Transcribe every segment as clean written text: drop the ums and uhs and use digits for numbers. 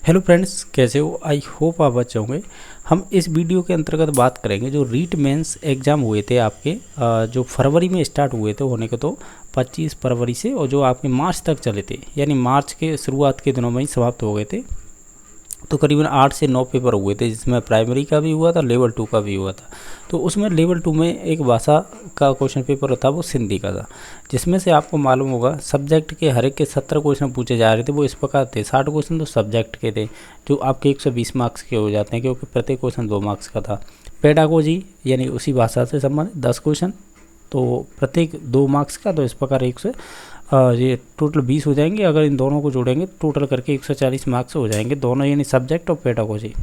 Hello friends, कैसे हो? I hope आप अच्छे होंगे। हम इस वीडियो के अंतर्गत बात करेंगे जो रीट मेंस एग्ज़ाम हुए थे आपके, जो फरवरी में स्टार्ट हुए थे होने के, तो 25 फरवरी से, और जो आपके मार्च तक चले थे, यानी मार्च के शुरुआत के दिनों में ही समाप्त हो गए थे। तो करीबन 8 से 9 पेपर हुए थे, जिसमें प्राइमरी का भी हुआ था, लेवल 2 का भी हुआ था। तो उसमें लेवल 2 में एक भाषा का क्वेश्चन पेपर था, वो सिंधी का था, जिसमें से आपको मालूम होगा सब्जेक्ट के हर एक के 17 क्वेश्चन पूछे जा रहे थे। वो इस प्रकार थे, 60 क्वेश्चन तो सब्जेक्ट के थे, जो आपके 120 मार्क्स के हो जाते हैं, क्योंकि प्रत्येक क्वेश्चन 2 मार्क्स का था। पेडागोजी यानी उसी भाषा से संबंधित 10 क्वेश्चन, तो प्रत्येक 2 मार्क्स का, तो इस प्रकार ये टोटल 20 हो जाएंगे। अगर इन दोनों को जोड़ेंगे टोटल करके 140 मार्क्स हो जाएंगे, दोनों यानी सब्जेक्ट और पेडागोजी।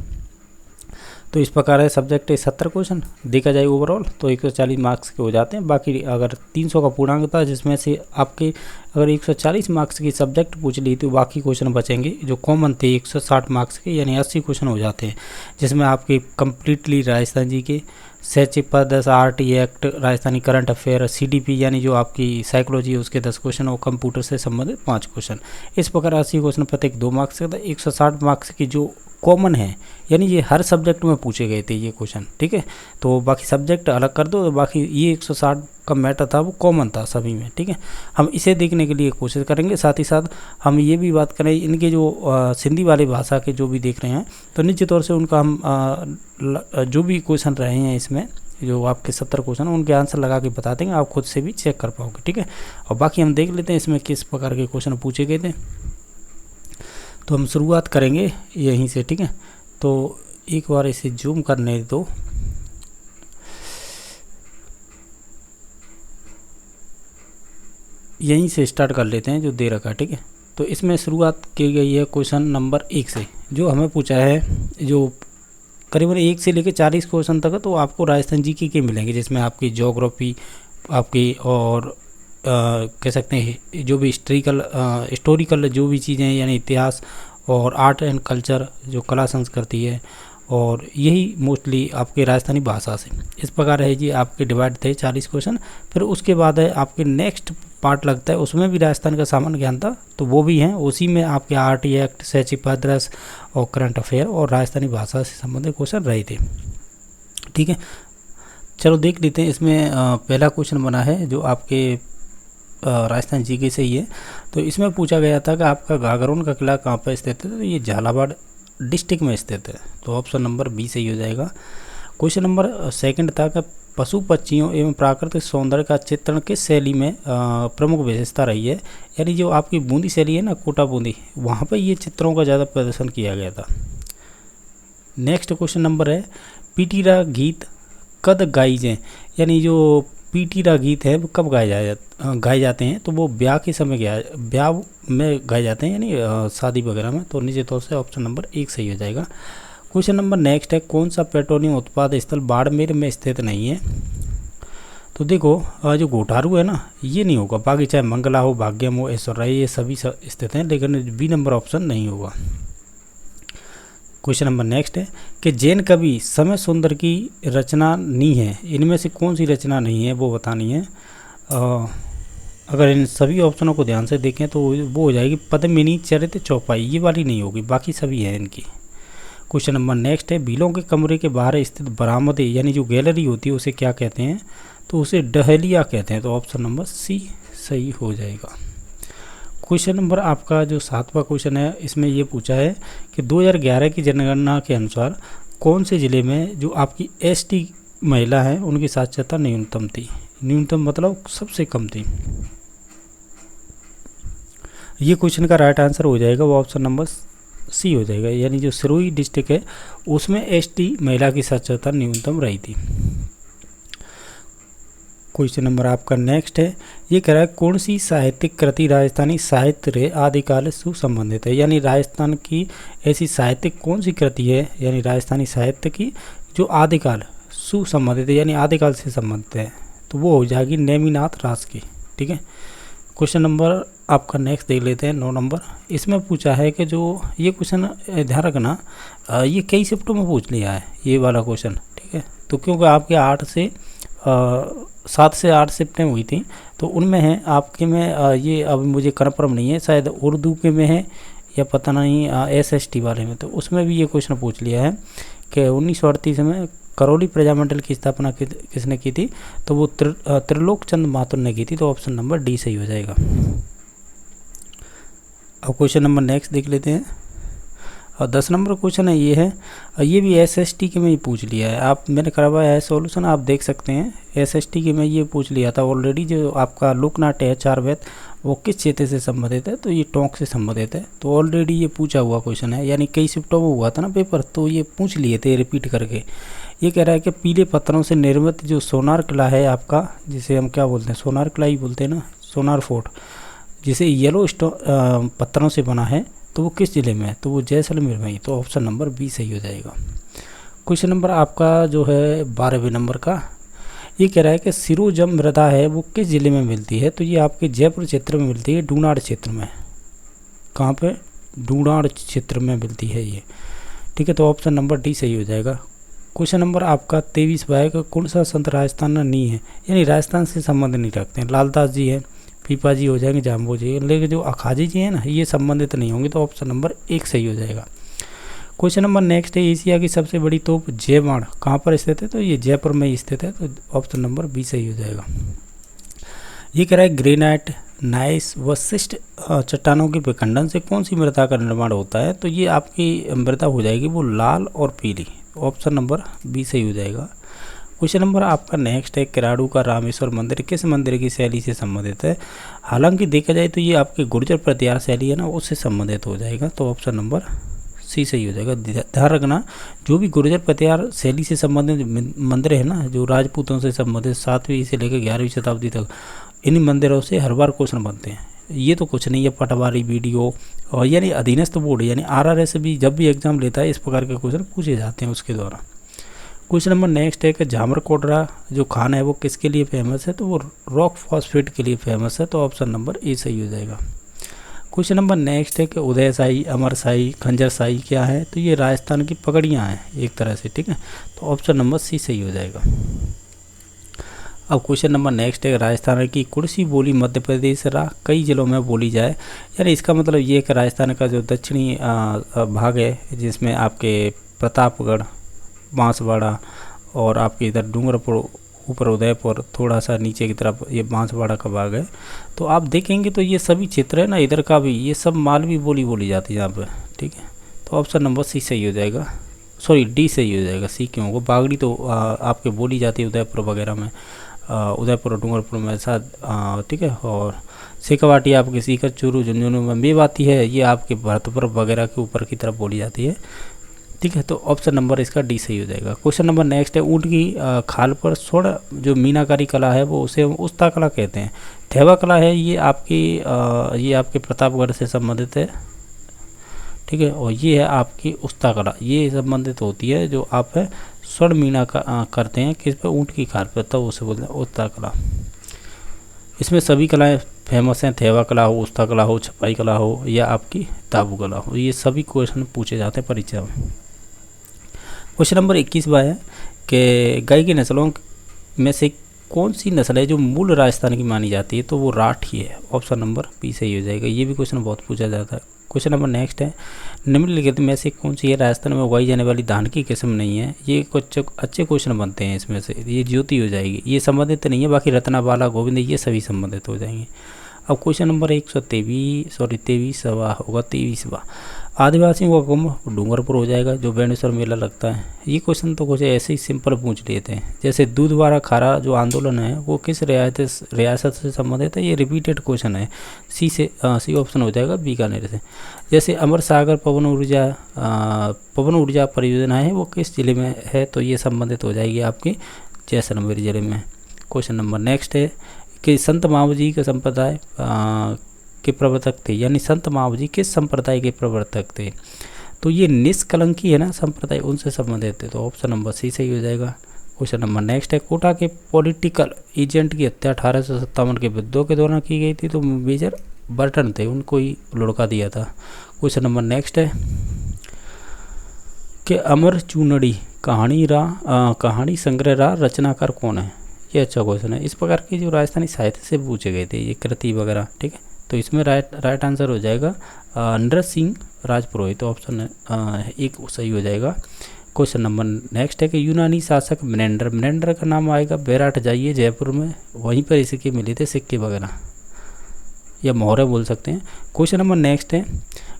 तो इस प्रकार है, सब्जेक्ट 70 क्वेश्चन देखा जाए ओवरऑल, तो 140 मार्क्स के हो जाते हैं। बाकी अगर 300 का पूर्णांक था, जिसमें से आपके अगर 140 मार्क्स की सब्जेक्ट पूछ ली तो बाकी क्वेश्चन बचेंगे जो कॉमन थे 160 मार्क्स के, यानी 80 क्वेश्चन हो जाते हैं, जिसमें आपके कम्प्लीटली राजस्थान जी के, सैचिव पर 10, RT act, Rajasthani current affair, CDP यानी जो आपकी साइकोलॉजी है उसके 10 क्वेश्चन, और कंप्यूटर से संबंधित 5 क्वेश्चन। इस प्रकार 80 क्वेश्चन प्रत्येक 2 मार्क्स का था। 160 मार्क्स की जो कॉमन है, यानी ये हर सब्जेक्ट में पूछे गए थे ये क्वेश्चन, ठीक है। तो बाकी सब्जेक्ट अलग कर दो, तो बाकी ये 160 का मैटर था, वो कॉमन था सभी में, ठीक है। हम इसे देखने के लिए कोशिश करेंगे। साथ ही साथ हम ये भी बात करें, इनके जो सिंधी वाली भाषा के जो भी देख रहे हैं, तो निश्चित तौर से उनका हम जो भी क्वेश्चन रहे हैं इसमें, जो आपके 70 क्वेश्चन, उनके आंसर लगा के बता देंगे, आप खुद से भी चेक कर पाओगे, ठीक है। और बाकी हम देख लेते हैं इसमें किस प्रकार के क्वेश्चन पूछे गए थे। तो हम शुरुआत करेंगे यहीं से, ठीक है। तो एक बार इसे जूम करने दो। यहीं से स्टार्ट कर लेते हैं जो दे रखा है, ठीक है। तो इसमें शुरुआत की गई है क्वेश्चन नंबर 1 से, जो हमें पूछा है, जो करीबन 1 से लेकर 40 क्वेश्चन तक है। तो आपको राजस्थान जीके के मिलेंगे, जिसमें आपकी ज्योग्राफी आपकी, और कह सकते हैं जो भी हिस्टोरिकल जो भी चीज़ें हैं, यानी इतिहास, और आर्ट एंड कल्चर जो कला संस्कृति है, और यही मोस्टली आपके राजस्थानी भाषा से। इस प्रकार है जी, आपके डिवाइड थे 40 क्वेश्चन। फिर उसके बाद है आपके नेक्स्ट पार्ट लगता है, उसमें भी राजस्थान का सामान्य ज्ञान था, तो वो भी हैं। उसी में आपके RT एक्ट, सैचिव पद्रस, और करंट अफेयर, और राजस्थानी भाषा से संबंधित क्वेश्चन रहे थे, ठीक है। चलो देख लेते हैं। इसमें पहला क्वेश्चन बना है जो आपके राजस्थान जीके से ही है। तो इसमें पूछा गया था कि आपका गागरोन का किला कहाँ पर स्थित है, तो ये झालावाड़ डिस्ट्रिक्ट में स्थित है, तो ऑप्शन नंबर बी सही हो जाएगा। क्वेश्चन नंबर सेकंड था कि पशु पक्षियों एवं प्राकृतिक सौंदर्य का चित्रण किस शैली में प्रमुख विशेषता रही है, यानी जो आपकी बूंदी शैली है ना, कोटा बूंदी, वहाँ पर ये चित्रों का ज़्यादा प्रदर्शन किया गया था। नेक्स्ट क्वेश्चन नंबर है, पीटीरा गीत कद गाई जाए, यानी जो पीटीरा गीत है वो कब गाए जाते हैं, तो वो ब्याह के समय ब्याह में गाए जाते हैं, यानी शादी वगैरह में। तो निश्चित तौर से ऑप्शन नंबर 1 सही हो जाएगा। क्वेश्चन नंबर नेक्स्ट है, कौन सा पेट्रोलियम उत्पाद स्थल बाड़मेर में स्थित नहीं है, तो देखो जो घोटारू है ना, ये नहीं होगा। बाकी चाहे मंगला हो, भाग्यम हो, ऐश्वर्या, ये सभी स्थित हैं, लेकिन बी नंबर ऑप्शन नहीं होगा। क्वेश्चन नंबर नेक्स्ट है कि जैन कवि समय सुंदर की रचना नहीं है, इनमें से कौन सी रचना नहीं है, वो बतानी है। अगर इन सभी ऑप्शनों को ध्यान से देखें तो वो हो जाएगी पद्मिनी चरित चौपाई, ये वाली नहीं होगी, बाकी सभी हैं इनकी। क्वेश्चन नंबर नेक्स्ट है, भीलों के कमरे के बाहर स्थित बरामदे, यानी जो गैलरी होती है, उसे क्या कहते हैं, तो उसे डहलिया कहते हैं, तो ऑप्शन नंबर सी सही हो जाएगा। क्वेश्चन नंबर आपका जो 7वां क्वेश्चन है, इसमें ये पूछा है कि 2011 की जनगणना के अनुसार कौन से ज़िले में जो आपकी ST महिला है उनकी साक्षरता न्यूनतम थी, न्यूनतम मतलब सबसे कम थी। ये क्वेश्चन का राइट आंसर हो जाएगा, वो ऑप्शन नंबर सी हो जाएगा, यानी जो सिरोही डिस्ट्रिक्ट है उसमें ST महिला की साक्षरता न्यूनतम रही थी। क्वेश्चन नंबर आपका नेक्स्ट है, ये कह रहा है कौन सी साहित्यिक कृति राजस्थानी साहित्य आदिकाल से सुसंबंधित है, यानी राजस्थान की ऐसी साहित्यिक कौन सी कृति है, यानी राजस्थानी साहित्य की जो आदिकाल सुसंबंधित है, यानी आदिकाल से संबंधित है, तो वो हो जाएगी नेमिनाथ राज की, ठीक है। क्वेश्चन नंबर आपका नेक्स्ट देख लेते हैं 9 नंबर। इसमें पूछा है कि जो ये क्वेश्चन ध्यान रखना, ये कई शिफ्टों में पूछ लिया है ये वाला क्वेश्चन, ठीक है। तो क्योंकि आपके 7 से 8 शिफ्टें हुई थी, तो उनमें है आपके में ये अभी मुझे कन्फर्म नहीं है, शायद उर्दू के में है या पता नहीं SST वाले में, तो उसमें भी ये क्वेश्चन पूछ लिया है कि 1938 में करौली प्रजामंडल की स्थापना किसने की थी, तो वो त्रिलोक चंद माथुर ने की थी। तो ऑप्शन नंबर डी सही हो जाएगा। अब क्वेश्चन नंबर नेक्स्ट देख लेते हैं। और 10 नंबर क्वेश्चन है, ये है, ये भी SST के में ही पूछ लिया है। मैंने करवाया है सॉल्यूशन, आप देख सकते हैं। SST के में ये पूछ लिया था ऑलरेडी। जो आपका लोकनाट्य है चार वेद, वो किस क्षेत्र से संबंधित है, तो ये टोंक से संबंधित है। तो ऑलरेडी ये पूछा हुआ क्वेश्चन है, यानी कई शिफ्टों में हुआ था ना पेपर, तो ये पूछ लिए थे रिपीट करके। ये कह रहा है कि पीले पत्थरों से निर्मित जो सोनार किला है आपका, जिसे हम क्या बोलते हैं, सोनार किला ही बोलते हैं ना, सोनार फोर्ट, जिसे येलो पत्थरों से बना है, तो वो किस जिले में है, तो वो जैसलमेर में ही। तो ऑप्शन नंबर बी सही हो जाएगा। क्वेश्चन नंबर आपका जो है 12वें नंबर का, ये कह रहा है कि सिरोजम मृदा है वो किस जिले में मिलती है, तो ये आपके जयपुर क्षेत्र में मिलती है, डूनाड़ क्षेत्र में। कहाँ पे, डूनाड़ क्षेत्र में मिलती है ये, ठीक है। तो ऑप्शन नंबर डी सही हो जाएगा। क्वेश्चन नंबर आपका 23 है कि कौन सा संत राजस्थान में नहीं है, यानी राजस्थान से संबंध नहीं रखते हैं। लालदास जी है, पीपा जी हो जाएंगे, जाम्बो जी, लेकिन जो अखाजी जी हैं ना, ये संबंधित नहीं होंगे। तो ऑप्शन नंबर 1 सही हो जाएगा। क्वेश्चन नंबर नेक्स्ट है, एशिया की सबसे बड़ी तोप जय बाण कहाँ पर स्थित है, तो ये जयपुर में ही स्थित है। तो ऑप्शन नंबर बी सही हो जाएगा। ये कह रहा है ग्रेनाइट, नाइस व शिष्ट चट्टानों के विखंडन से कौन सी मृदा का निर्माण होता है, तो ये आपकी मृदा हो जाएगी वो लाल और पीली। ऑप्शन नंबर बी सही हो जाएगा। क्वेश्चन नंबर आपका नेक्स्ट है, किराड़ू का रामेश्वर मंदिर किस मंदिर की शैली से संबंधित है, हालांकि देखा जाए तो ये आपके गुर्जर प्रतिहार शैली है ना, उससे संबंधित हो जाएगा। तो ऑप्शन नंबर सी सही हो जाएगा। ध्यान रखना, जो भी गुर्जर प्रतिहार शैली से संबंधित मंदिर है ना, जो राजपूतों से संबंधित 7वीं से लेकर 11वीं शताब्दी तक, इन मंदिरों से हर बार क्वेश्चन बनते हैं। ये तो कुछ नहीं है, पटवारी वीडियो और यानी अधीनस्थ बोर्ड यानी RRS भी जब भी एग्जाम लेता है इस प्रकार के क्वेश्चन पूछे जाते हैं उसके द्वारा। क्वेश्चन नंबर नेक्स्ट है कि झामर कोटरा जो खान है वो किसके लिए फेमस है, तो वो रॉक फॉस्फेट के लिए फेमस है। तो ऑप्शन नंबर ए सही हो जाएगा। क्वेश्चन नंबर नेक्स्ट है कि उदय शाही, अमर शाही, खंजर शाही क्या है, तो ये राजस्थान की पगड़ियाँ हैं एक तरह से, ठीक है। तो ऑप्शन नंबर सी सही हो जाएगा। अब क्वेश्चन नंबर नेक्स्ट है, राजस्थान की कुर्सी बोली मध्य प्रदेश कई जिलों में बोली जाए, यानी इसका मतलब ये है कि राजस्थान का जो दक्षिणी भाग है, जिसमें आपके प्रतापगढ़, बांसवाड़ा और आपके इधर डूंगरपुर, ऊपर उदयपुर, थोड़ा सा नीचे की तरफ ये बांसवाड़ा का भाग है। तो आप देखेंगे तो ये सभी क्षेत्र है ना, इधर का भी ये सब मालवी बोली बोली जाती है यहाँ पर, ठीक है। तो ऑप्शन नंबर सी सही हो जाएगा, सॉरी डी सही हो जाएगा। सी क्यों, वो बागड़ी तो आपके बोली जाती है उदयपुर वगैरह में, उदयपुर और डूंगरपुर में ऐसा, ठीक है। और शेखावाटी आपके सीकर, चूरू, झुंझुनू में मेवाती है, ये आपके भरतपुर वगैरह के ऊपर की तरफ बोली जाती है, ठीक है। तो ऑप्शन नंबर इसका डी सही हो जाएगा। क्वेश्चन नंबर नेक्स्ट है, ऊँट की खाल पर स्वर्ण जो मीनाकारी कला है वो उसे उस्ता कला कहते हैं। थेवा कला है ये आपके प्रतापगढ़ से संबंधित है, ठीक है। और ये है आपकी उस्ता कला, ये संबंधित होती है जो आप है स्वर्ण मीना करते हैं किस पे, ऊँट की खाल पर, तब उसे बोलते हैं उस्ता कला। इसमें सभी कलाएं फेमस हैं, थेवा कला हो, उस्ता कला हो, छपाई कला हो या आपकी ताबू कला हो, ये सभी क्वेश्चन पूछे जाते हैं परीक्षा में। क्वेश्चन नंबर 21 है कि गाय की नस्लों में से कौन सी नस्ल है जो मूल राजस्थान की मानी जाती है, तो वो राठी है। ऑप्शन नंबर बी सही हो जाएगा। ये भी क्वेश्चन बहुत पूछा जाता है। क्वेश्चन नंबर नेक्स्ट है, निम्नलिखित में से कौन सी है राजस्थान में उगाई जाने वाली धान की किस्म नहीं है, ये कुछ अच्छे क्वेश्चन बनते हैं इसमें से। ये ज्योति हो जाएगी, ये संबंधित नहीं है, बाकी रत्नाबाला, गोविंद, ये सभी संबंधित हो जाएंगे। अब क्वेश्चन नंबर 23वां होगा, 23वां, आदिवासियों का कुंभ डूंगरपुर हो जाएगा, जो बेणेश्वर मेला लगता है। ये क्वेश्चन तो कुछ ऐसे ही सिंपल पूछ लेते हैं, जैसे दूधवारा खारा जो आंदोलन है वो किस रियासत से संबंधित है, ये रिपीटेड क्वेश्चन है। सी ऑप्शन हो जाएगा बीकानेर से। जैसे अमर सागर पवन ऊर्जा परियोजना है वो किस जिले में है, तो ये संबंधित हो जाएगी आपकी जैसलमेर जिले में। क्वेश्चन नंबर नेक्स्ट है कि संत महावजी के संप्रदाय के प्रवर्तक थे, यानी संत महावजी किस संप्रदाय के प्रवर्तक थे, तो ये निष्कलंकी है ना संप्रदाय, उनसे संबंधित थे। तो ऑप्शन नंबर सी सही हो जाएगा। क्वेश्चन नंबर नेक्स्ट है, कोटा के पॉलिटिकल एजेंट की हत्या 1857 के विद्रोह के दौरान की गई थी, तो मेजर बर्टन थे, उनको ही लुढ़का दिया था। क्वेश्चन नंबर नेक्स्ट है कि अमर चूनड़ी कहानी संग्रह रचनाकार कौन है, ये अच्छा क्वेश्चन है। इस प्रकार की जो राजस्थानी साहित्य से पूछे गए थे ये कृति वगैरह, ठीक है। तो इसमें राइट आंसर हो जाएगा नरसिंह राजपुरोहित, तो ऑप्शन एक सही हो जाएगा। क्वेश्चन नंबर नेक्स्ट है कि यूनानी शासक मेनेंडर का नाम आएगा बैराट जाइए जयपुर में, वहीं पर इसके मिले थे सिक्के वगैरह, या मोहरे बोल सकते हैं। क्वेश्चन नंबर नेक्स्ट है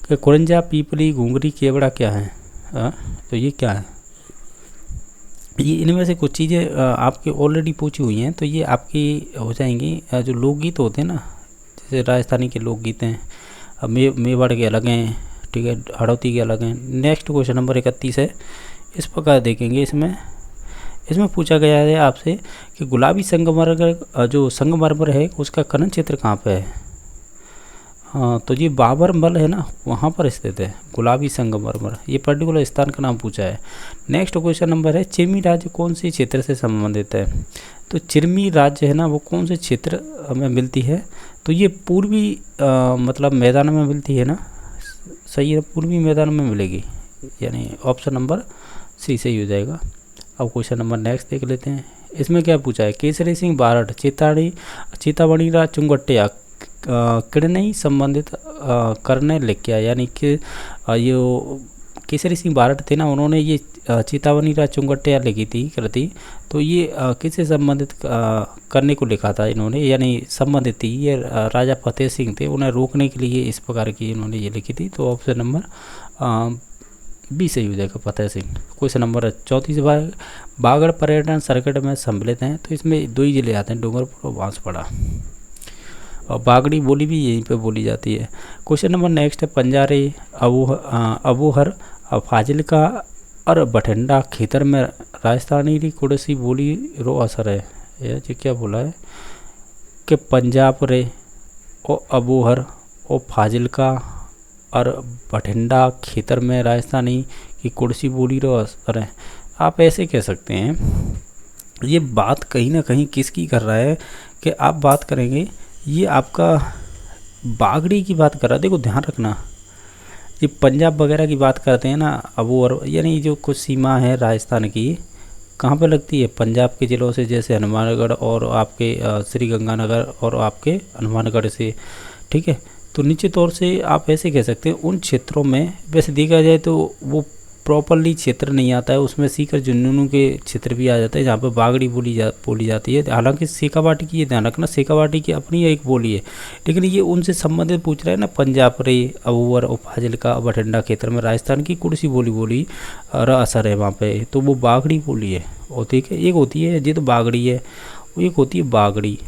कि कुरंजा, पीपली, घुंगरी, केवड़ा क्या है? तो ये क्या है? ये इनमें से कुछ चीज़ें आपके ऑलरेडी पूछी हुई हैं, तो ये आपकी हो जाएंगी। जो लोकगीत होते हैं ना, जैसे राजस्थानी के लोकगीत हैं, मेवाड़ के अलग हैं, ठीक है, हड़ौती के अलग हैं। नेक्स्ट क्वेश्चन नंबर 31 है, इस प्रकार देखेंगे। इसमें पूछा गया है आपसे कि गुलाबी संगमरमर, जो संगमरमर है उसका खनन क्षेत्र कहाँ पे है? हाँ, तो ये बाबरमल है ना, वहाँ पर स्थित है गुलाबी संगमरमर, ये पर्टिकुलर स्थान का नाम पूछा है। नेक्स्ट क्वेश्चन नंबर है चिरमी राज्य कौन से क्षेत्र से संबंधित है? तो चिरमी राज्य है ना, वो कौन से क्षेत्र में मिलती है? तो ये पूर्वी मतलब मैदान में मिलती है ना, सही है, पूर्वी मैदान में मिलेगी, यानी ऑप्शन नंबर सी सही हो जाएगा। अब क्वेश्चन नंबर नेक्स्ट देख लेते हैं। इसमें क्या पूछा है? केसरी सिंह बारठ, चेतावनी राज चुंगट्टिया किड़नई संबंधित करने लिख किया, यानी कि ये केसरी सिंह बारठ थे ना, उन्होंने ये चेतावनी राज चुंगट्टिया लिखी थी कृति, तो ये किससे संबंधित करने को लिखा था इन्होंने, यानी संबंधित थी ये राजा फतेह सिंह थे, उन्हें रोकने के लिए इस प्रकार की इन्होंने ये लिखी थी। तो ऑप्शन नंबर बी सही हो जाएगा, फतेह सिंह। क्वेश्चन नंबर 34 बागड़ पर्यटन सर्किट में सम्मिलित हैं, तो इसमें दो ही जिले आते हैं, डूंगरपुर और बांसवाड़ा, और बागड़ी बोली भी यहीं पे बोली जाती है। क्वेश्चन नंबर नेक्स्ट है पंजारे, अबोहर, फाजिलका और बठिंडा खेतर में राजस्थानी री कुड़सी बोली रो असर है। ये क्या बोला है कि पंजाब रे और अबोहर और फाजिलका और बठिंडा खेतर में राजस्थानी की कुड़सी बोली रो असर है। आप ऐसे कह सकते हैं, ये बात कहीं ना कहीं किसकी कर रहा है कि आप बात करेंगे, ये आपका बागड़ी की बात कर रहा है। देखो ध्यान रखना, ये पंजाब वगैरह की बात करते हैं ना, अब वो और यानी जो कुछ सीमा है राजस्थान की कहाँ पे लगती है? पंजाब के ज़िलों से, जैसे हनुमानगढ़ और आपके श्री गंगानगर और आपके हनुमानगढ़ से, ठीक है। तो निश्चित तौर से आप ऐसे कह सकते हैं उन क्षेत्रों में, वैसे देखा जाए तो वो प्रॉपरली क्षेत्र नहीं आता है, उसमें सीकर झुंझुनू के क्षेत्र भी आ जाता है जहाँ पर बागड़ी बोली जाती है। हालांकि शेखावाटी की ये ध्यान रखना, शेखावाटी की अपनी एक बोली है, लेकिन ये उनसे संबंधित पूछ रहा है ना, पंजाब रे, अबूवर और फाजिलका बठिंडा क्षेत्र में राजस्थान की कुर्सी बोली असर है वहाँ पे, तो वो बागड़ी बोली है। और ठीक है, एक होती है ये तो बागड़ी है, एक होती है बागड़ी।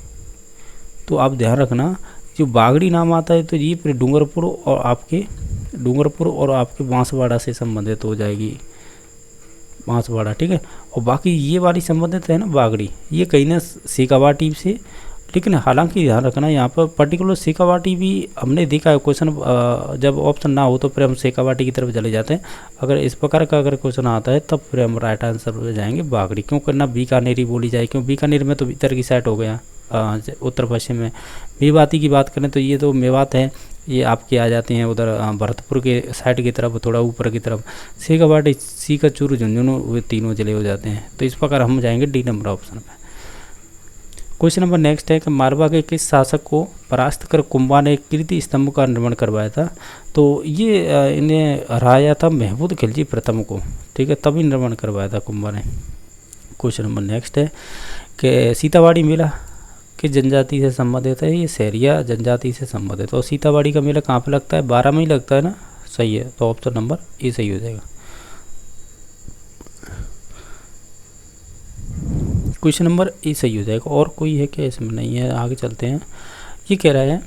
तो आप ध्यान रखना, जो बागड़ी नाम आता है तो ये फिर डूंगरपुर और आपके बांसवाड़ा से संबंधित हो जाएगी, बांसवाड़ा, ठीक है। और बाकी ये वाली संबंधित है ना बागड़ी, ये कहीं ना शेखावाटी से, लेकिन हालांकि ध्यान रखना यहाँ पर पर्टिकुलर शेखावाटी भी हमने देखा है क्वेश्चन, जब ऑप्शन ना हो तो फिर हम शेखावाटी की तरफ चले जाते हैं। अगर इस प्रकार का अगर क्वेश्चन आता है तब फिर हम राइट आंसर पे जाएंगे बागड़ी, क्यों करना बीकानेरी बोली जाए, क्यों बीकानेर में तो भीतर की साइड हो गया, उत्तर पश्चिम में। मेवाती की बात करें तो ये तो मेवात है, ये आपके आ जाते हैं उधर भरतपुर के साइड की तरफ, थोड़ा ऊपर की तरफ। शेखावाटी, सीकर, चूरू, झुंझुनू, वे तीनों जिले हो जाते हैं। तो इस प्रकार हम जाएंगे डी नंबर ऑप्शन पे। क्वेश्चन नंबर नेक्स्ट है कि मारवा के किस शासक को परास्त कर कुंभा ने कीर्ति स्तंभ का निर्माण करवाया था? तो ये इन्हें हराया था महमूद खिलजी प्रथम को, ठीक है, तभी निर्माण करवाया था कुंभा ने। क्वेश्चन नंबर नेक्स्ट है कि सीतावाड़ी मेला किस जनजाति से संबंधित है? ये सहरिया जनजाति से संबंधित है। और सीतावाड़ी का मेला कहाँ पे लगता है? 12 में ही लगता है ना, सही है। तो ऑप्शन नंबर ए सही हो जाएगा। क्वेश्चन नंबर ए सही हो जाएगा। और कोई है क्या इसमें? नहीं है, आगे चलते हैं। ये कह रहा है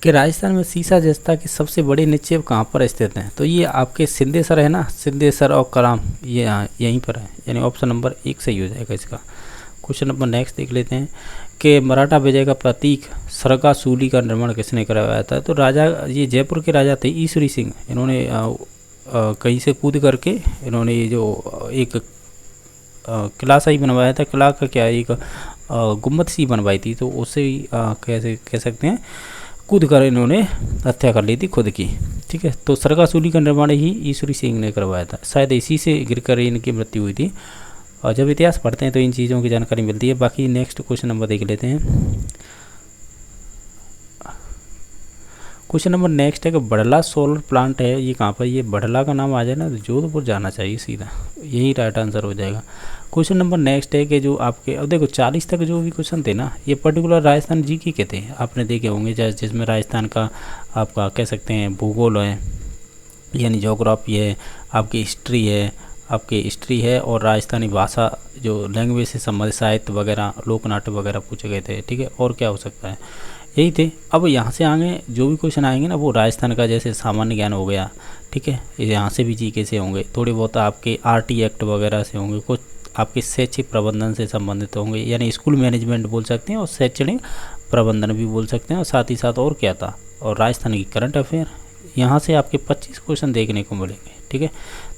कि राजस्थान में सीसा जस्ता के सबसे बड़े निक्षेप कहाँ पर स्थित हैं? तो ये आपके सिंधेसर है ना, सिंधेसर और कराम, ये यहीं पर है, यानी ऑप्शन नंबर 1 सही हो जाएगा इसका। क्वेश्चन नंबर नेक्स्ट देख लेते हैं कि मराठा विजय का प्रतीक सरगासूली का निर्माण किसने करवाया था? तो राजा, ये जयपुर के राजा थे ईश्वरी सिंह, इन्होंने कहीं से कूद करके इन्होंने ये जो एक किला सा ही बनवाया था। किला का क्या, एक गुम्बद सी बनवाई थी, तो उससे ही कैसे कह सकते हैं कूद कर इन्होंने हत्या कर ली थी खुद की, ठीक है। तो सरगासूली का निर्माण ही ईश्वरी सिंह ने करवाया था, शायद इसी से गिरकर इनकी मृत्यु हुई थी। और जब इतिहास पढ़ते हैं तो इन चीज़ों की जानकारी मिलती है। बाकी नेक्स्ट क्वेश्चन नंबर देख लेते हैं। क्वेश्चन नंबर नेक्स्ट है कि बड़ला सोलर प्लांट है, ये कहाँ पर, ये बड़ला का नाम आ जाए ना तो जोधपुर जाना चाहिए सीधा, यही राइट आंसर हो जाएगा। क्वेश्चन नंबर नेक्स्ट है कि जो आपके, अब देखो 40 तक जो भी क्वेश्चन थे ना, ये पर्टिकुलर राजस्थान जीके के थे, आपने देखे होंगे, जिसमें राजस्थान का आपका कह सकते हैं भूगोल है, यानी ज्योग्राफी है, आपकी हिस्ट्री है और राजस्थानी भाषा जो लैंग्वेज से संबंधित साहित्य वगैरह, लोकनाट्य वगैरह पूछे गए थे, ठीक है। और क्या हो सकता है, यही थे। अब यहाँ से आगे जो भी क्वेश्चन आएंगे ना, वो राजस्थान का जैसे सामान्य ज्ञान हो गया, ठीक है, यहाँ से भी जीके से होंगे, थोड़े बहुत आपके आरटी एक्ट वगैरह से होंगे, कुछ आपके शैक्षिक प्रबंधन से संबंधित होंगे, यानी स्कूल मैनेजमेंट बोल सकते हैं और शैक्षणिक प्रबंधन भी बोल सकते हैं, और साथ ही साथ और क्या था, और राजस्थान की करंट अफेयर। यहाँ से आपके 25 क्वेश्चन देखने को मिलेंगे, ठीक है।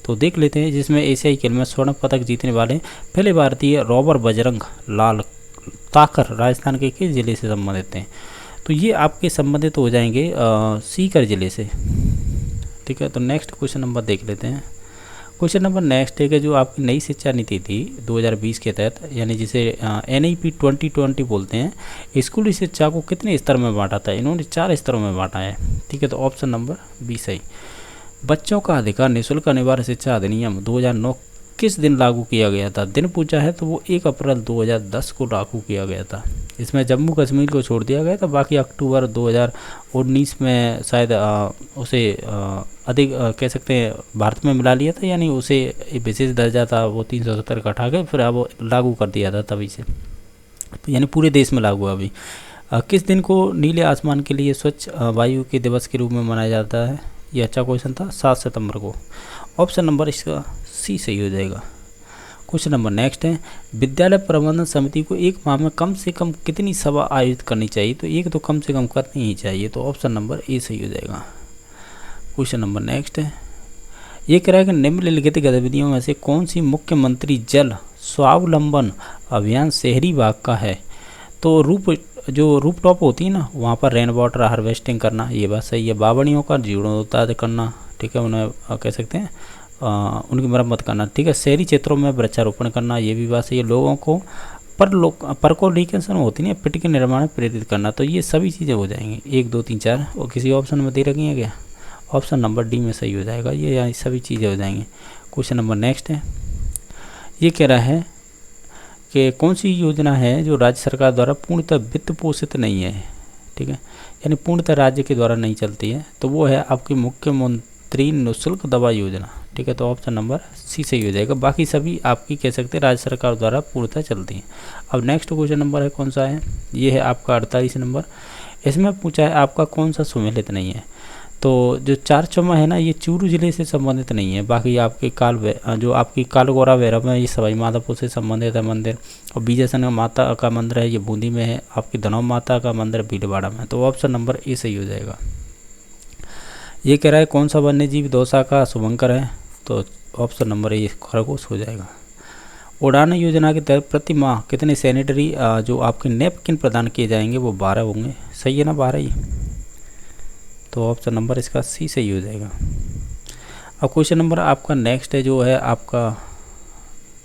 तो देख लेते हैं, जिसमें एशियाई खेल में स्वर्ण पदक जीतने वाले पहले भारतीय रॉबर बजरंग लाल ताकर राजस्थान के किस जिले से संबंधित हैं, तो ये आपके संबंधित हो जाएंगे सीकर जिले से, ठीक है। तो नेक्स्ट क्वेश्चन नंबर देख लेते हैं। क्वेश्चन नंबर नेक्स्ट है कि जो आपकी नई शिक्षा नीति थी 2020 के तहत, यानी जिसे NEP 2020 बोलते हैं, स्कूली शिक्षा को कितने स्तर में बांटा था, इन्होंने 4 स्तरों में बांटा है, ठीक है। तो ऑप्शन नंबर बी सही। बच्चों का अधिकार निःशुल्क अनिवार्य शिक्षा अधिनियम 2009 किस दिन लागू किया गया था, दिन पूछा है तो वो 1 अप्रैल 2010 को लागू किया गया था। इसमें जम्मू कश्मीर को छोड़ दिया गया था, बाकी अक्टूबर 2019 में शायद उसे अधिक कह सकते हैं भारत में मिला लिया था, यानी उसे विशेष दर्जा था वो 370 का हटा के फिर अब लागू कर दिया था तभी से, तो यानी पूरे देश में लागू अभी। किस दिन को नीले आसमान के लिए स्वच्छ वायु के दिवस के रूप में मनाया जाता है, ये अच्छा क्वेश्चन था, 7 सितंबर को। ऑप्शन नंबर इसका सी सही हो जाएगा। क्वेश्चन नंबर नेक्स्ट है, विद्यालय प्रबंधन समिति को एक माह में कम से कम कितनी सभा आयोजित करनी चाहिए, तो एक तो कम से कम करनी ही चाहिए, तो ऑप्शन नंबर ए सही हो जाएगा। क्वेश्चन नंबर नेक्स्ट है, ये कह रहा है कि निम्नलिखित गतिविधियों में से कौन सी मुख्यमंत्री जल स्वावलंबन अभियान शहरी भाग का है, तो रूप टॉप होती है ना, वहाँ पर रेन वाटर हार्वेस्टिंग करना, ये बात सही है। बावड़ियों का जीर्णोद्धार करना, ठीक है, उन्हें कह सकते हैं उनकी मरम्मत करना, ठीक है। शहरी क्षेत्रों में वृक्षारोपण करना, ये भी बात सही है। लोगों को परकोलिकेशन होती है, पिट के निर्माण में प्रेरित करना, तो ये सभी चीज़ें हो जाएंगी 1 2 3 4, और किसी ऑप्शन में दे रखी है क्या, ऑप्शन नंबर डी में सही हो जाएगा, ये सभी चीज़ें हो जाएंगी। क्वेश्चन नंबर नेक्स्ट है, ये कह रहा है कि कौन सी योजना है जो राज्य सरकार द्वारा पूर्णतः वित्त पोषित नहीं है, ठीक है, यानी पूर्णतः राज्य के द्वारा नहीं चलती है, तो वो है आपकी मुख्यमंत्री निःशुल्क दवा योजना, ठीक है। तो ऑप्शन नंबर सी सही हो जाएगा, बाकी सभी आपकी कह सकते हैं राज्य सरकार द्वारा पूर्णतः चलती हैं। अब नेक्स्ट क्वेश्चन नंबर है कौन सा है, ये है आपका 48 नंबर। इसमें पूछा है आपका कौन सा सुमेलित नहीं है, तो जो 4 चौमा है ना, ये चूरू जिले से संबंधित नहीं है, बाकी आपके जो आपकी कालगोरा भैरव में ये सवाई माधोपुर से संबंधित है मंदिर, और बीजासन माता का मंदिर है ये बूंदी में है, आपकी धनौ माता का मंदिर भीलवाड़ा में, तो ऑप्शन नंबर ए सही हो जाएगा। ये कह रहा है कौन सा वन्य जीव दौसा का शुभंकर है, तो ऑप्शन नंबर ए खरगोश हो जाएगा। उड़ान योजना के तहत प्रति माह कितने सैनिटरी जो आपके नैपकिन प्रदान किए जाएंगे, वो 12 होंगे, सही है ना, 12 ही, तो ऑप्शन नंबर इसका सी सही हो जाएगा। अब क्वेश्चन नंबर आपका नेक्स्ट है जो है आपका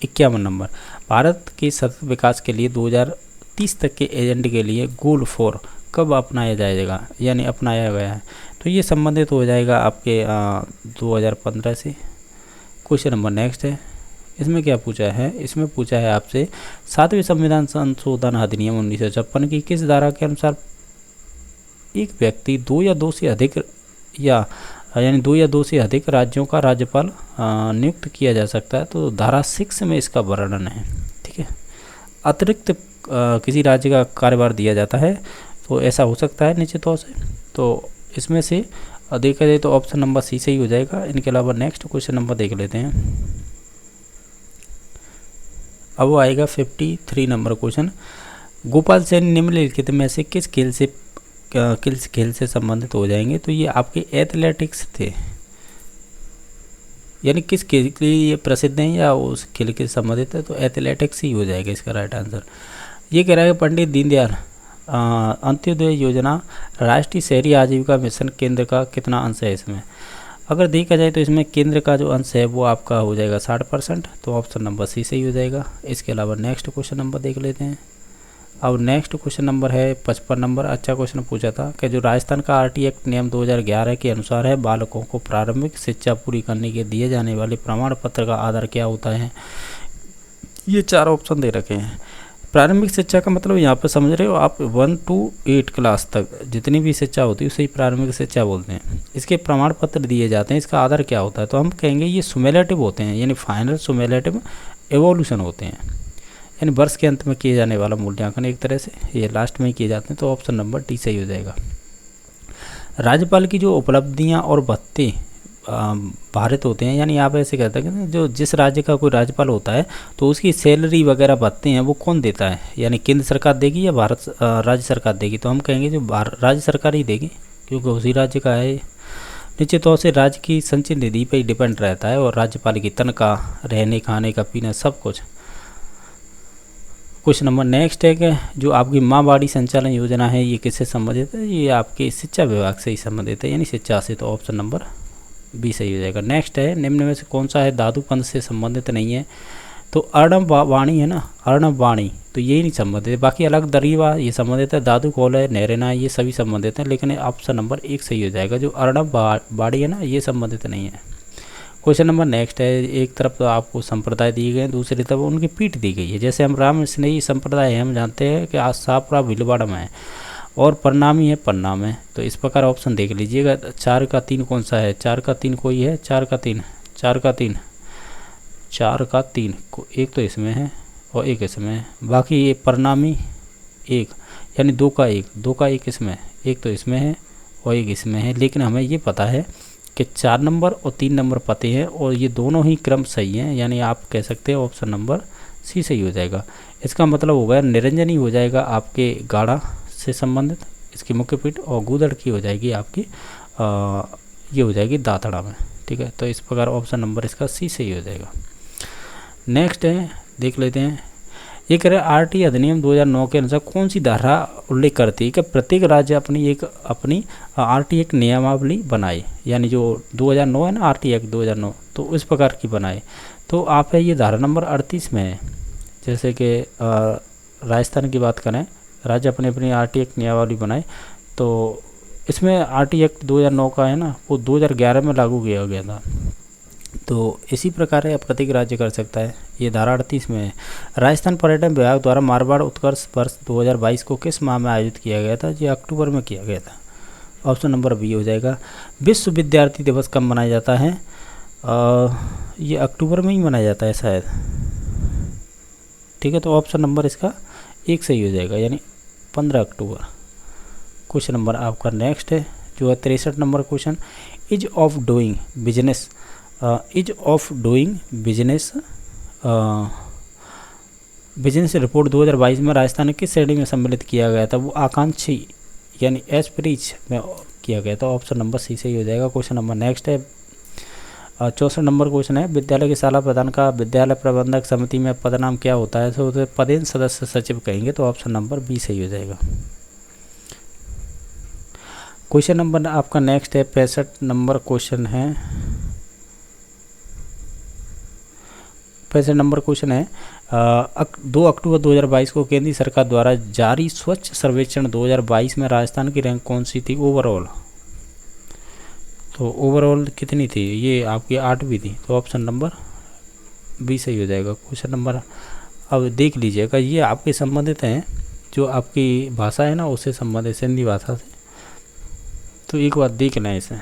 51 नंबर, भारत के सतत विकास के लिए 2030 तक के एजेंडे के लिए गोल 4 कब अपनाया जाएगा, यानी अपनाया गया है, तो ये संबंधित हो जाएगा आपके 2015 से। क्वेश्चन नंबर नेक्स्ट है, इसमें क्या पूछा है, इसमें पूछा है आपसे 7वें संविधान संशोधन अधिनियम 1956 की किस धारा के अनुसार एक व्यक्ति 2 या 2 से अधिक यानी 2 या 2 से अधिक राज्यों का राज्यपाल नियुक्त किया जा सकता है, तो धारा 6 में इसका वर्णन है, ठीक है। अतिरिक्त किसी राज्य का कार्यभार दिया जाता है, तो ऐसा हो सकता है निश्चित तौर से, तो इसमें से देखा जाए तो ऑप्शन नंबर सी सही हो जाएगा। इनके अलावा नेक्स्ट क्वेश्चन नंबर देख लेते हैं। अब वो आएगा 53 नंबर क्वेश्चन, गोपाल सेन निम्नलिखित में से किस खेल से संबंधित हो जाएंगे, तो ये आपके एथलेटिक्स थे, यानी किस खेल के लिए ये प्रसिद्ध हैं या उस खेल के संबंधित है, तो एथलेटिक्स ही हो जाएगा इसका राइट आंसर। ये कह रहा है पंडित दीनदयाल अंत्योदय योजना राष्ट्रीय शहरी आजीविका मिशन केंद्र का कितना अंश है इसमें, अगर देखा जाए तो इसमें केंद्र का जो अंश है वो आपका हो जाएगा 60%, तो ऑप्शन नंबर सी सही हो जाएगा। इसके अलावा नेक्स्ट क्वेश्चन नंबर देख लेते हैं। अब नेक्स्ट क्वेश्चन नंबर है 55 नंबर। अच्छा क्वेश्चन पूछा था कि जो राजस्थान का आरटी एक्ट नियम 2011 के अनुसार है, बालकों को प्रारंभिक शिक्षा पूरी करने के दिए जाने वाले प्रमाण पत्र का आधार क्या होता है। ये 4 ऑप्शन दे रखे हैं। प्रारंभिक शिक्षा का मतलब यहाँ पर समझ रहे हो आप 1 to 8 क्लास तक जितनी भी शिक्षा होती है उसे ही प्रारंभिक शिक्षा बोलते हैं। इसके प्रमाण पत्र दिए जाते हैं, इसका आधार क्या होता है, तो हम कहेंगे ये सुमेलेटिव होते हैं, यानी फाइनल सुमेलेटिव एवोल्यूशन होते हैं, यानी वर्ष के अंत में किए जाने वाला मूल्यांकन एक तरह से ये लास्ट में ही किए जाते हैं। तो ऑप्शन नंबर डी सही हो जाएगा। राज्यपाल की जो उपलब्धियां और भत्ते भारित होते हैं, यानी आप ऐसे कहते हैं कि जो जिस राज्य का कोई राज्यपाल होता है तो उसकी सैलरी वगैरह भत्ते हैं वो कौन देता है, यानी केंद्र सरकार देगी या भारत राज्य सरकार देगी, तो हम कहेंगे जो राज्य सरकार ही देगी क्योंकि उसी राज्य का है। निश्चित तौर से राज्य की संचित निधि पर ही डिपेंड रहता है और राज्यपाल की तनख्वाह, रहने खाने का पीना सब कुछ। क्वेश्चन नंबर नेक्स्ट है कि जो आपकी माँ बाड़ी संचालन योजना है ये किससे संबंधित है, ये आपके शिक्षा विभाग से ही संबंधित है, यानी शिक्षा से, तो ऑप्शन नंबर बी सही हो जाएगा। नेक्स्ट है निम्न में से कौन सा है धातु पंथ से संबंधित नहीं है, तो अर्णव वाणी है ना, अर्णव वाणी तो ये नहीं संबंधित है, बाकी अलग दरीवा ये संबंधित है, दादू कौल है, नहरेना ये सभी संबंधित हैं, लेकिन ऑप्शन नंबर 1 सही हो जाएगा। जो अर्णव वाणी है ना ये संबंधित नहीं है। क्वेश्चन नंबर नेक्स्ट है, एक तरफ तो आपको संप्रदाय दिए गए हैं, दूसरी तरफ उनकी पीठ दी गई है। जैसे हम राम स्नेही संप्रदाय है, हम जानते हैं कि आज सापरा भीलवाड़ा में है और प्रणामी है पन्ना में, तो इस प्रकार ऑप्शन देख लीजिएगा। 4 का 3 कौन सा है, 4 का 3 कोई है, 4 का 3 एक तो इसमें है और एक इसमें है, बाकी ये प्रणामी 1 यानी 2 का 1 इसमें, एक तो इसमें है और एक इसमें है, लेकिन हमें ये पता है कि 4 नंबर और 3 नंबर पते हैं और ये दोनों ही क्रम सही हैं, यानी आप कह सकते हैं ऑप्शन नंबर सी सही हो जाएगा। इसका मतलब हो गया निरंजनी हो जाएगा आपके गाढ़ा से संबंधित इसकी मुख्य पीठ, और गूदड़ की हो जाएगी आपकी ये हो जाएगी दातड़ा में, ठीक है। तो इस प्रकार ऑप्शन नंबर इसका सी सही हो जाएगा। नेक्स्ट है देख लेते हैं, ये कह रहे आरटी अधिनियम 2009 के अनुसार कौन सी धारा उल्लेख करती है कि प्रत्येक राज्य अपनी आरटी एक नियमावली बनाए, यानी जो 2009 है ना आरटी एक्ट 2009, तो उस प्रकार की बनाए। तो आप है ये धारा नंबर 38 में है। जैसे कि राजस्थान की बात करें, राज्य अपनी आरटी एक्ट नियमावली बनाए, तो इसमें आरटी एक्ट 2009 का है ना वो 2011 में लागू किया गया था, तो इसी प्रकार है प्रत्येक राज्य कर सकता है। ये धारा 38 में है। राजस्थान पर्यटन विभाग द्वारा मारवाड़ उत्कर्ष वर्ष 2022 को किस माह में आयोजित किया गया था, ये अक्टूबर में किया गया था, ऑप्शन नंबर बी हो जाएगा। विश्व विद्यार्थी दिवस कब मनाया जाता है, ये अक्टूबर में ही मनाया जाता है शायद, ठीक है। तो ऑप्शन नंबर इसका 1 सही हो जाएगा, यानी 15 अक्टूबर। क्वेश्चन नंबर आपका नेक्स्ट है जो है 63 number question, is of doing business report 2022 में राजस्थान किस श्रेणी में सम्मिलित किया गया था, वो आकांक्षी यानी एस्पिरिच में किया गया था, ऑप्शन नंबर सी सही हो जाएगा। क्वेश्चन नंबर नेक्स्ट है 64 नंबर क्वेश्चन है, विद्यालय की शाला प्रधान का विद्यालय प्रबंधक समिति में पदनाम क्या होता है, तो उसे पदेन सदस्य सचिव कहेंगे, तो ऑप्शन नंबर बी सही हो जाएगा। क्वेश्चन नंबर आपका नेक्स्ट है 65 नंबर क्वेश्चन है, 65 नंबर क्वेश्चन है 2 अक्टूबर 2022 को केंद्रीय सरकार द्वारा जारी स्वच्छ सर्वेक्षण 2022 में राजस्थान की रैंक कौन सी थी ओवरऑल, तो ओवरऑल कितनी थी, ये आपकी 8वीं थी, तो ऑप्शन नंबर बी सही हो जाएगा। क्वेश्चन नंबर अब देख लीजिएगा, ये आपके संबंधित हैं जो आपकी भाषा है ना उससे संबंधित सिंधी भाषा से, तो एक बार देख लें इसे।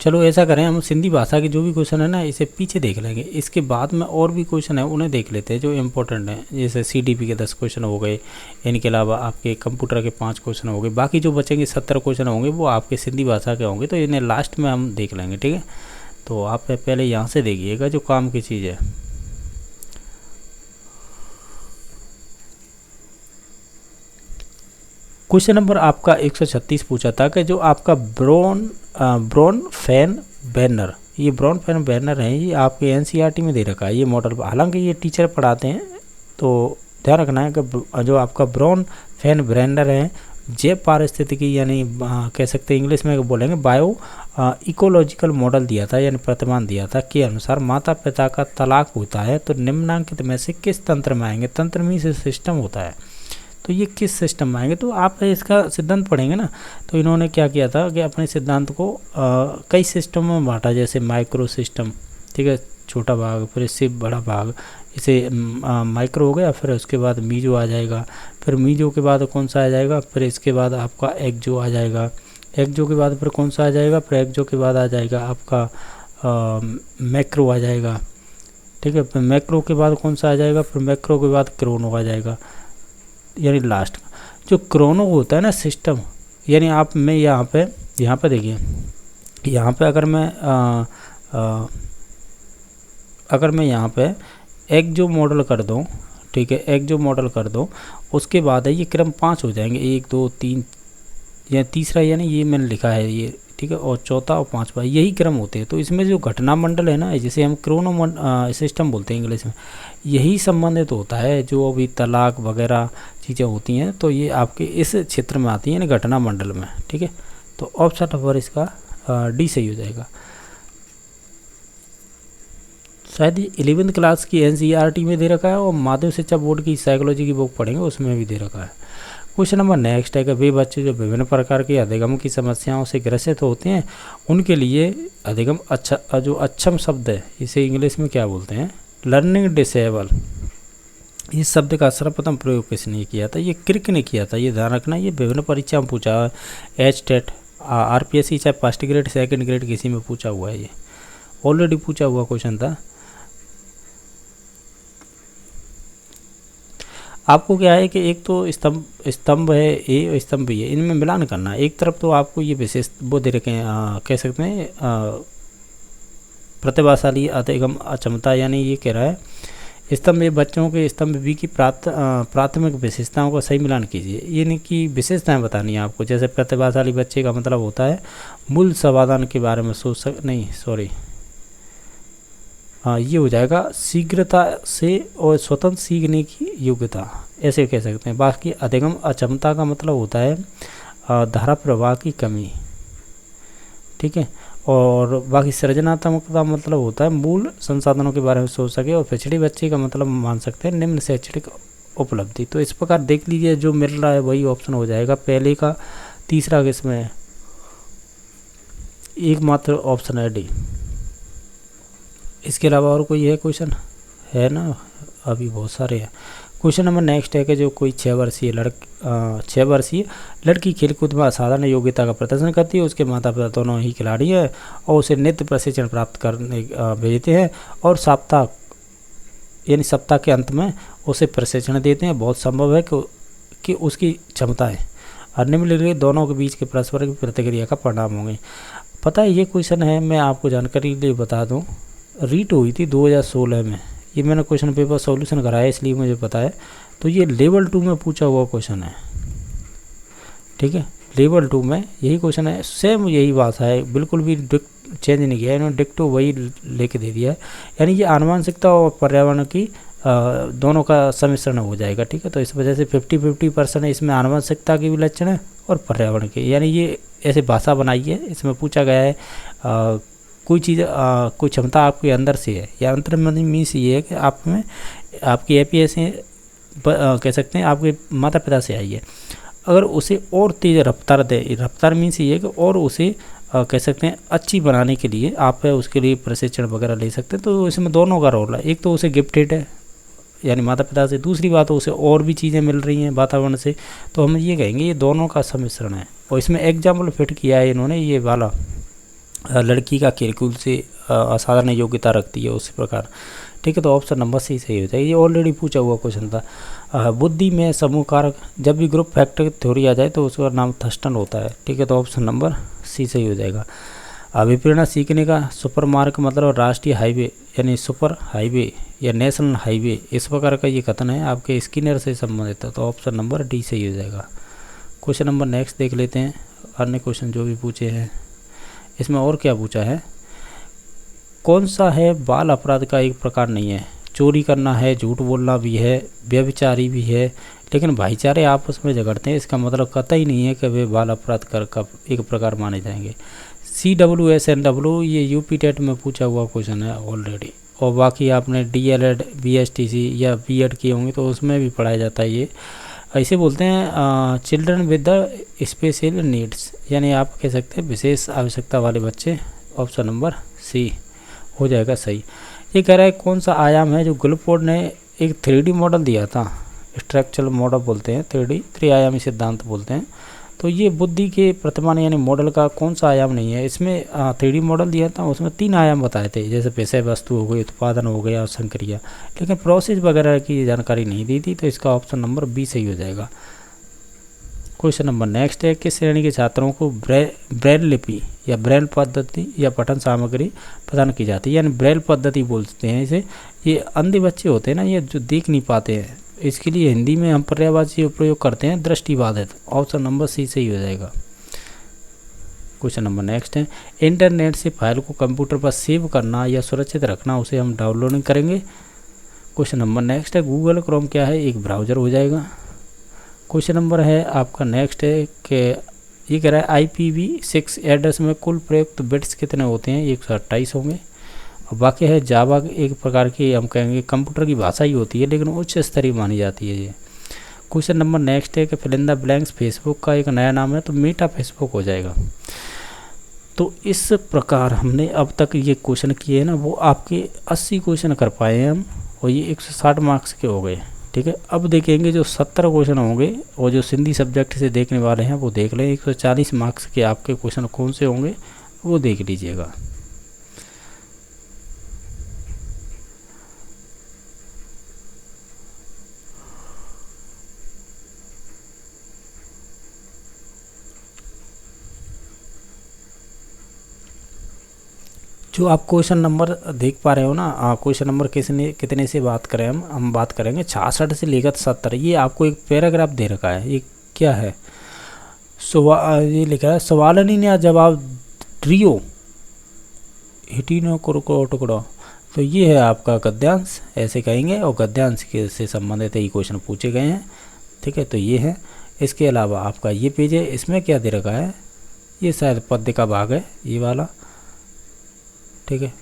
चलो ऐसा करें, हम सिंधी भाषा के जो भी क्वेश्चन है ना इसे पीछे देख लेंगे, इसके बाद में और भी क्वेश्चन है उन्हें देख लेते हैं जो इम्पोर्टेंट हैं। जैसे सीडीपी के 10 क्वेश्चन हो गए, इनके अलावा आपके कंप्यूटर के 5 क्वेश्चन हो गए, बाकी जो बचेंगे 70 क्वेश्चन होंगे वो आपके सिंधी भाषा के होंगे, तो इन्हें लास्ट में हम देख लेंगे, ठीक है। तो आप पहले यहाँ से देखिएगा जो काम की चीज़ है। क्वेश्चन नंबर आपका 136 पूछा था कि जो आपका ब्रॉन फैन बैनर, ये ब्रॉन फैन बैनर है, ये आपके एनसीईआरटी में दे रखा है ये मॉडल, हालांकि ये टीचर पढ़ाते हैं, तो ध्यान रखना है कि जो आपका ब्रॉन फैन बैनर है जैव पारिस्थितिकी यानी कह सकते हैं इंग्लिश में बोलेंगे बायो इकोलॉजिकल मॉडल दिया था, यानी प्रतिमान दिया था के अनुसार माता पिता का तलाक होता है तो निम्नांकित में से किस तंत्र में आएंगे। तंत्र में से सिस्टम होता है, तो ये किस सिस्टम में आएंगे। तो आप इसका सिद्धांत पढ़ेंगे ना, तो इन्होंने क्या किया था कि अपने सिद्धांत को कई सिस्टम में बांटा, जैसे माइक्रो सिस्टम, ठीक है, छोटा भाग, फिर इससे बड़ा भाग, इसे माइक्रो हो गया, फिर उसके बाद मीजो आ जाएगा, फिर मीजो के बाद कौन सा आ जाएगा, फिर इसके बाद आपका एक्जो आ जाएगा, एक्जो के बाद फिर कौन सा आ जाएगा, फिर एक्जो के बाद आ जाएगा आपका मैक्रो आ जाएगा, ठीक है, फिर मैक्रो के बाद कौन सा आ जाएगा, फिर मैक्रो के बाद क्रोनो आ जाएगा, यानी लास्ट जो क्रोनो होता है ना सिस्टम, यानी आप मैं यहाँ पे देखिए, यहाँ पे अगर मैं यहाँ पे एक जो मॉडल कर दूँ, ठीक है, एक जो मॉडल कर दूँ, उसके बाद है ये क्रम 5 हो जाएंगे, 1 2 3 या तीसरा, यानी ये मैंने लिखा है ये, ठीक है, और चौथा और पांचवा, यही क्रम होते हैं। तो इसमें जो घटना मंडल है ना, जिसे हम क्रोनो सिस्टम बोलते हैं इंग्लिश में, यही संबंधित होता है जो अभी तलाक वगैरह चीज़ें होती हैं, तो ये आपके इस क्षेत्र में आती हैं, यानी घटना मंडल में, ठीक है। तो ऑप्शन नंबर इसका डी सही हो जाएगा। शायद 11वीं क्लास की NCERT में दे रखा है, और माध्यमिक शिक्षा बोर्ड की साइकोलॉजी की बुक पढ़ेंगे उसमें भी दे रखा है। क्वेश्चन नंबर नेक्स्ट है कि वे बच्चे जो विभिन्न प्रकार के अधिगम की समस्याओं से ग्रसित होते हैं उनके लिए अधिगम जो अक्षम शब्द है, इसे इंग्लिश में क्या बोलते हैं, लर्निंग डिसेबल। इस शब्द का सर्वप्रथम प्रयोग किसने किया था, ये क्रिक ने किया था, ये ध्यान रखना। ये विभिन्न परीक्षा में पूछा है, HTET, RPSC, चाहे फर्स्ट ग्रेड सेकंड ग्रेड किसी में पूछा हुआ है, ये ऑलरेडी पूछा हुआ क्वेश्चन था। आपको क्या है कि एक तो स्तंभ है ए और स्तंभ बी है, इनमें मिलान करना है। एक तरफ तो आपको ये विशेष वो दे रखे हैं, कह सकते हैं प्रतिभाशाली अधिगम अक्षमता, यानी ये कह रहा है स्तंभ ए बच्चों के स्तंभ बी की प्राथमिक विशेषताओं का सही मिलान कीजिए, यानी कि विशेषताएं बतानी है आपको। जैसे प्रतिभाशाली बच्चे का मतलब होता है मूल समाधान के बारे में ये हो जाएगा शीघ्रता से और स्वतंत्र सीखने की योग्यता, ऐसे कह सकते हैं। बाकी अधिगम अक्षमता का मतलब होता है धारा प्रवाह की कमी, ठीक है। और बाकी सृजनात्मकता का मतलब होता है मूल संसाधनों के बारे में सोच सके, और पिछड़े बच्चे का मतलब मान सकते हैं निम्न शैक्षणिक उपलब्धि। तो इस प्रकार देख लीजिए, जो मिल रहा है वही ऑप्शन हो जाएगा पहले का। तीसरा किसमें, एकमात्र ऑप्शन है डी। इसके अलावा और कोई है क्वेश्चन है ना, अभी बहुत सारे हैं। क्वेश्चन नंबर नेक्स्ट है कि जो कोई 6 वर्षीय लड़की खेलकूद में असाधारण योग्यता का प्रदर्शन करती है, उसके माता पिता दोनों ही खिलाड़ी हैं और उसे नृत्य प्रशिक्षण प्राप्त करने भेजते हैं, और सप्ताह के अंत में उसे प्रशिक्षण देते हैं। बहुत संभव है कि उसकी क्षमताएं और निम्नलिखित दोनों के बीच के परस्पर की प्रतिक्रिया का परिणाम होंगे। पता है ये क्वेश्चन है, मैं आपको जानकारी के लिए बता दूँ, रीट हुई थी 2016 में। ये मैंने क्वेश्चन पेपर सॉल्यूशन कराया इसलिए मुझे पता है। तो ये लेवल 2 में पूछा हुआ क्वेश्चन है, ठीक है। लेवल 2 में यही क्वेश्चन है, सेम यही बात है, बिल्कुल भी चेंज नहीं किया इन्होंने, डिक्टो वही लेके दे दिया है। यानी ये आनुवंशिकता और पर्यावरण की दोनों का सम्मिश्रण हो जाएगा, ठीक है। तो इस वजह से 50-50% है, इसमें आनुवंशिकता की भी लक्षण है और पर्यावरण के, यानी ये ऐसे भाषा बनाई है। इसमें पूछा गया है कोई चीज़ कोई क्षमता आपके अंदर से है, या अंतर मीन्स ये है कि आप में आपकी APS से कह सकते हैं आपके माता पिता से आई है, अगर उसे और तेज़ रफ्तार दे, रफ्तार मीन्स ये है कि और उसे कह सकते हैं अच्छी बनाने के लिए आप उसके लिए प्रशिक्षण वगैरह ले सकते हैं। तो इसमें दोनों का रोल है, एक तो उसे गिफ्टेड है यानी माता पिता से, दूसरी बात उसे और भी चीज़ें मिल रही हैं वातावरण से। तो हम ये कहेंगे ये दोनों का सम्मिश्रण है। और इसमें एग्जाम्पल फिट किया है इन्होंने, ये वाला लड़की का खेलकूद से असाधारण योग्यता रखती है उसी प्रकार, ठीक है। तो ऑप्शन नंबर सी सही हो जाएगा, ये ऑलरेडी पूछा हुआ क्वेश्चन था। बुद्धि में समूह कारक, जब भी ग्रुप फैक्टर की थ्योरी आ जाए तो उसका नाम थर्स्टन होता है, ठीक है। तो ऑप्शन नंबर सी सही हो जाएगा। अभिप्रेरणा सीखने का सुपर मार्ग मतलब राष्ट्रीय हाईवे यानी सुपर हाईवे या नेशनल हाईवे, इस प्रकार का ये कथन है आपके स्किनर से संबंधित है। तो ऑप्शन नंबर डी सही हो जाएगा। क्वेश्चन नंबर नेक्स्ट देख लेते हैं, अन्य क्वेश्चन जो भी पूछे हैं। इसमें और क्या पूछा है, कौन सा है बाल अपराध का एक प्रकार नहीं है, चोरी करना है, झूठ बोलना भी है, व्यभिचारी भी है, लेकिन भाईचारे आपस में झगड़ते हैं, इसका मतलब कतई नहीं है कि वे बाल अपराध कर का एक प्रकार माने जाएंगे। CWSNW ये यूपी टेट में पूछा हुआ क्वेश्चन है ऑलरेडी। और बाकी आपने DLED BSTC या B.Ed किए होंगे तो उसमें भी पढ़ाया जाता है। ये ऐसे बोलते हैं children with the special needs, यानी आप कह सकते हैं विशेष आवश्यकता वाले बच्चे। ऑप्शन नंबर सी हो जाएगा सही। ये कह रहा है कौन सा आयाम है जो गुलफोर्ड ने एक 3D मॉडल दिया था, स्ट्रक्चरल मॉडल बोलते हैं, 3D त्रिआयामी सिद्धांत बोलते हैं। तो ये बुद्धि के प्रतिमान यानी मॉडल का कौन सा आयाम नहीं है। इसमें 3D मॉडल दिया था, उसमें 3 आयाम बताए थे, जैसे विषय वस्तु हो गई, उत्पादन हो गया और संक्रिया, लेकिन प्रोसेस वगैरह की जानकारी नहीं दी थी। तो इसका ऑप्शन नंबर बी सही हो जाएगा। क्वेश्चन नंबर नेक्स्ट है, किस श्रेणी के छात्रों को ब्रेल लिपि या ब्रेल पद्धति या पठन सामग्री प्रदान की जाती है, यानी ब्रेल पद्धति बोलते हैं इसे। ये अंधे बच्चे होते हैं ना, ये जो देख नहीं पाते हैं, इसके लिए हिंदी में हम पर्यायवाची प्रयोग करते हैं दृष्टिबाधित। ऑप्शन नंबर सी सही हो जाएगा। क्वेश्चन नंबर नेक्स्ट है, इंटरनेट से फाइल को कंप्यूटर पर सेव करना या सुरक्षित रखना, उसे हम डाउनलोडिंग करेंगे। क्वेश्चन नंबर नेक्स्ट है, गूगल क्रोम क्या है, एक ब्राउज़र हो जाएगा। क्वेश्चन नंबर है आपका नेक्स्ट है कि ये कह रहा है IPv6 एड्रेस में कुल प्रयुक्त बिट्स कितने होते हैं, 128 होंगे। और बाकी है जावा एक प्रकार की हम कहेंगे कंप्यूटर की भाषा ही होती है, लेकिन उच्च स्तरीय मानी जाती है ये। क्वेश्चन नंबर नेक्स्ट है कि fill in the blanks Facebook का एक नया नाम है, तो मेटा फेसबुक हो जाएगा। तो इस प्रकार हमने अब तक ये क्वेश्चन किए हैं ना, वो आपके 80 क्वेश्चन कर पाए हैं हम, और ये 160 मार्क्स के हो गए। ठीक है, अब देखेंगे जो 70 क्वेश्चन होंगे और जो सिंधी सब्जेक्ट से देखने वाले हैं वो देख लें। 140 मार्क्स के आपके क्वेश्चन कौन से होंगे वो देख लीजिएगा। जो आप क्वेश्चन नंबर देख पा रहे हो ना, क्वेश्चन नंबर कितने से बात करें हम बात करेंगे 66 से लेकर 70। ये आपको एक पैराग्राफ दे रखा है, ये क्या है, ये लिखा है सवालनी ने जवाब ट्रियो हिटिनो को टुकड़ो। तो ये है आपका गद्यांश, ऐसे कहेंगे, और गद्यांश के से संबंधित ये क्वेश्चन पूछे गए हैं। ठीक है, तो ये है। इसके अलावा आपका ये पेज है, इसमें क्या दे रखा है, ये शायद पद्य का भाग है ये वाला। ठीक है,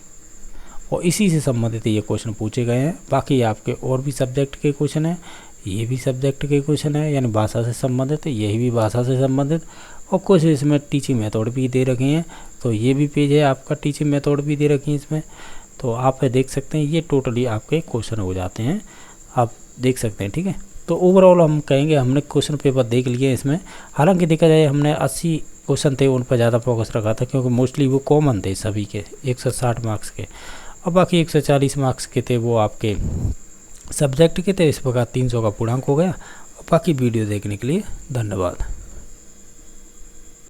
और इसी से संबंधित ये क्वेश्चन पूछे गए हैं। बाकी आपके और भी सब्जेक्ट के क्वेश्चन हैं, ये भी सब्जेक्ट के क्वेश्चन है, यानी भाषा से संबंधित है, यही भी भाषा से संबंधित, और कुछ इसमें टीचिंग मेथड भी दे रखे हैं। तो ये भी पेज है आपका, टीचिंग मेथड भी दे रखी है इसमें। तो आप देख सकते हैं, ये टोटली आपके क्वेश्चन हो जाते हैं, आप देख सकते हैं। ठीक है, तो ओवरऑल हम कहेंगे हमने क्वेश्चन पेपर देख लिए इसमें। हालांकि देखा जाए हमने 80 क्वेश्चन थे उन पर ज़्यादा फोकस रखा था, क्योंकि मोस्टली वो कॉमन थे सभी के 160 मार्क्स के, और बाकी 140 मार्क्स के थे वो आपके सब्जेक्ट के थे। इस प्रकार 300 का पूर्णांक हो गया। और बाकी वीडियो देखने के लिए धन्यवाद।